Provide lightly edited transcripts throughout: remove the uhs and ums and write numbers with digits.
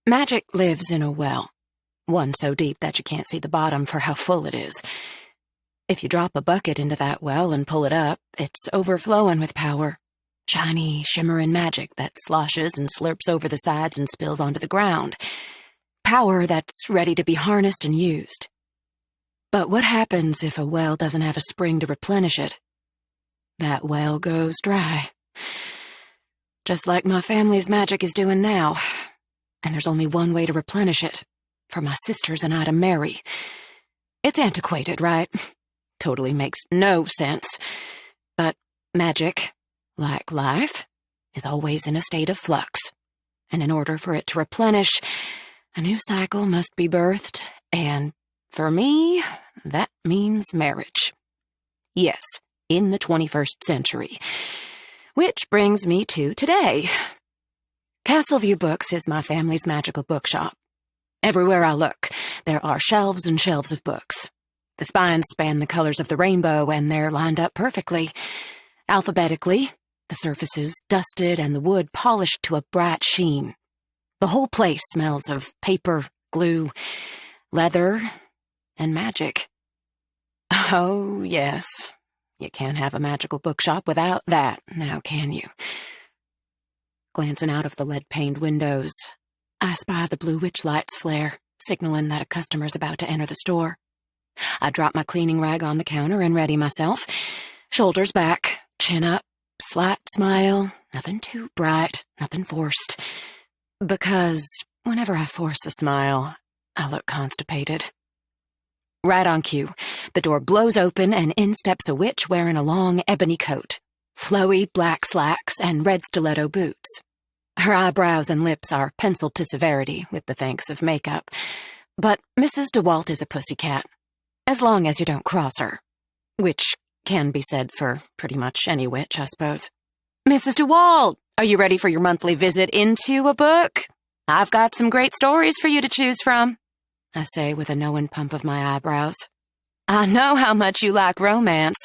Magic lives in a well, one so deep that you can't see the bottom for how full it is. If you drop a bucket into that well and pull it up, it's overflowing with power. Shiny, shimmering magic that sloshes and slurps over the sides and spills onto the ground. Power that's ready to be harnessed and used. But what happens if a well doesn't have a spring to replenish it? That well goes dry. Just like my family's magic is doing now. And there's only one way to replenish it. For my sisters and I to marry. It's antiquated, right? Totally makes no sense. But magic, like life, is always in a state of flux. And in order for it to replenish, a new cycle must be birthed, and for me, that means marriage. Yes, in the 21st century. Which brings me to today. Castleview Books is my family's magical bookshop. Everywhere I look, there are shelves and shelves of books. The spines span the colors of the rainbow, and they're lined up perfectly. Alphabetically, the surfaces dusted and the wood polished to a bright sheen. The whole place smells of paper, glue, leather, and magic. Oh, yes. You can't have a magical bookshop without that, now can you? Glancing out of the lead-paned windows, I spy the blue witch lights flare, signaling that a customer's about to enter the store. I drop my cleaning rag on the counter and ready myself. Shoulders back, chin up, slight smile, nothing too bright, nothing forced. Because whenever I force a smile, I look constipated. Right on cue, the door blows open and in steps a witch wearing a long ebony coat, flowy black slacks, and red stiletto boots. Her eyebrows and lips are penciled to severity with the thanks of makeup. But Mrs. DeWalt is a pussycat, as long as you don't cross her. Which can be said for pretty much any witch, I suppose. Mrs. DeWalt, are you ready for your monthly visit into a book? I've got some great stories for you to choose from, I say with a knowing pump of my eyebrows. I know how much you like romance.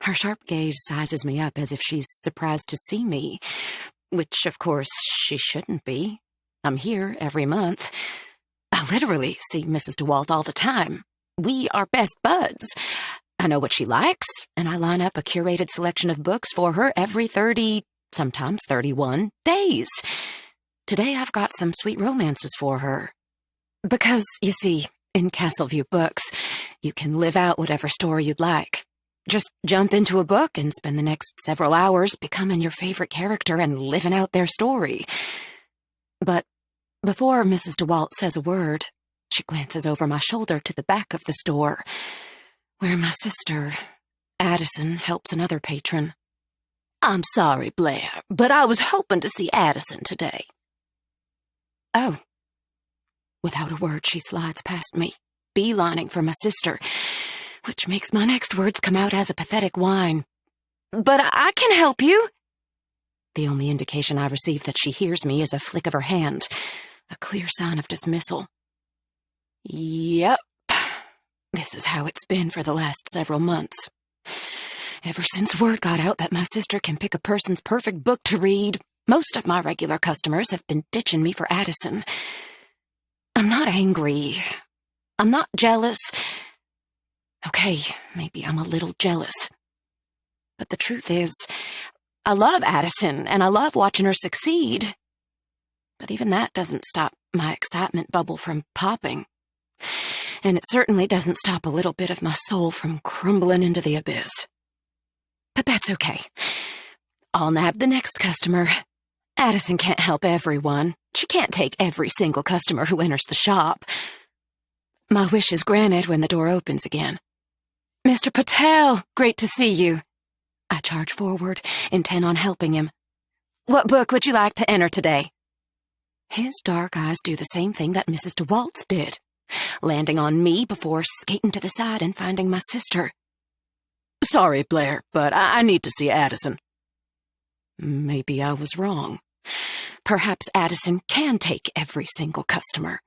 Her sharp gaze sizes me up as if she's surprised to see me, which, of course, she shouldn't be. I'm here every month. I literally see Mrs. DeWalt all the time. We are best buds. I know what she likes, and I line up a curated selection of books for her every 30, sometimes 31 days. Today I've got some sweet romances for her. Because, you see, in Castleview Books, you can live out whatever story you'd like. Just jump into a book and spend the next several hours becoming your favorite character and living out their story. But before Mrs. DeWalt says a word, she glances over my shoulder to the back of the store, where my sister, Addison, helps another patron. I'm sorry, Blair, but I was hoping to see Addison today. Oh. Without a word, she slides past me, beelining for my sister, which makes my next words come out as a pathetic whine. But I can help you. The only indication I receive that she hears me is a flick of her hand, a clear sign of dismissal. Yep. This is how it's been for the last several months. Ever since word got out that my sister can pick a person's perfect book to read, most of my regular customers have been ditching me for Addison. I'm not angry. I'm not jealous. Okay, maybe I'm a little jealous. But the truth is, I love Addison, and I love watching her succeed. But even that doesn't stop my excitement bubble from popping. And it certainly doesn't stop a little bit of my soul from crumbling into the abyss. But that's okay. I'll nab the next customer. Addison can't help everyone. She can't take every single customer who enters the shop. My wish is granted when the door opens again. Mr. Patel, great to see you. I charge forward, intent on helping him. What book would you like to enter today? His dark eyes do the same thing that Mrs. DeWalt's did, landing on me before skating to the side and finding my sister. Sorry, Blair, but I need to see Addison. Maybe I was wrong. Perhaps Addison can take every single customer.